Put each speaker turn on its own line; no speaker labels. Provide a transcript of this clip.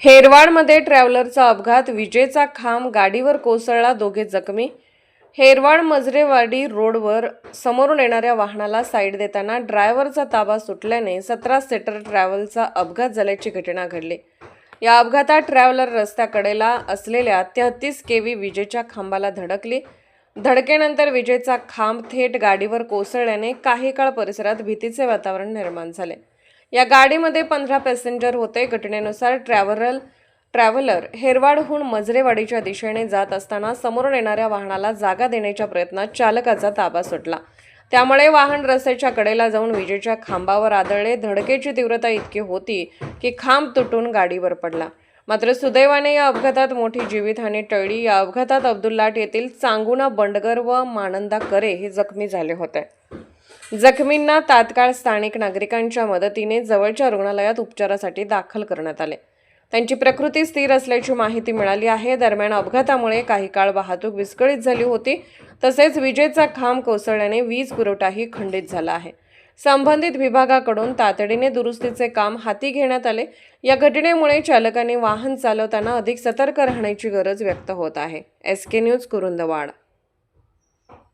हेरवाडमध्ये ट्रॅव्हलरचा अपघात, विजेचा खांब गाडीवर कोसळला, दोघे जखमी. हेरवाड मजरेवाडी रोडवर समोरून येणाऱ्या वाहनाला साईड देताना ड्रायव्हरचा ताबा सुटल्याने 17 सीटर ट्रॅव्हलचा अपघात झाल्याची घटना घडली. या अपघातात ट्रॅव्हलर रस्त्याकडेला असलेल्या 33 केव्ही विजेच्या खांबाला धडकली. धडकेनंतर विजेचा खांब थेट गाडीवर कोसळल्याने काही काळ परिसरात भीतीचे वातावरण निर्माण झाले. या गाडीमध्ये 15 पॅसेंजर होते. घटनेनुसार ट्रॅव्हलर हेरवाडहून मजरेवाडीच्या दिशेने जात असताना समोरून येणाऱ्या वाहनाला जागा देण्याच्या प्रयत्नात चालकाचा ताबा सुटला. त्यामुळे वाहन रस्त्याच्या कडेला जाऊन विजेच्या खांबावर आदळले. धडकेची तीव्रता इतकी होती की खांब तुटून गाडीवर पडला. मात्र सुदैवाने या अपघातात मोठी जीवितहानी टळली. या अपघातात अब्दुल्लाट येथील चांगुना बंडगर व मानंदा करे हे जखमी झाले होते. जखमींना तात्काळ स्थानिक नागरिकांच्या मदतीने जवळच्या रुग्णालयात उपचारासाठी दाखल करण्यात आले. त्यांची प्रकृती स्थिर असल्याची माहिती मिळाली आहे. दरम्यान अपघातामुळे काही काळ वाहतूक विस्कळीत झाली होती. तसेच विजेचा खांब कोसळल्याने वीज पुरवठाही खंडित झाला आहे. संबंधित विभागाकडून तातडीने दुरुस्तीचे काम हाती घेण्यात आले. या घटनेमुळे चालकांनी वाहन चालवताना अधिक सतर्क राहण्याची गरज व्यक्त होत आहे. SK news Kurundwad.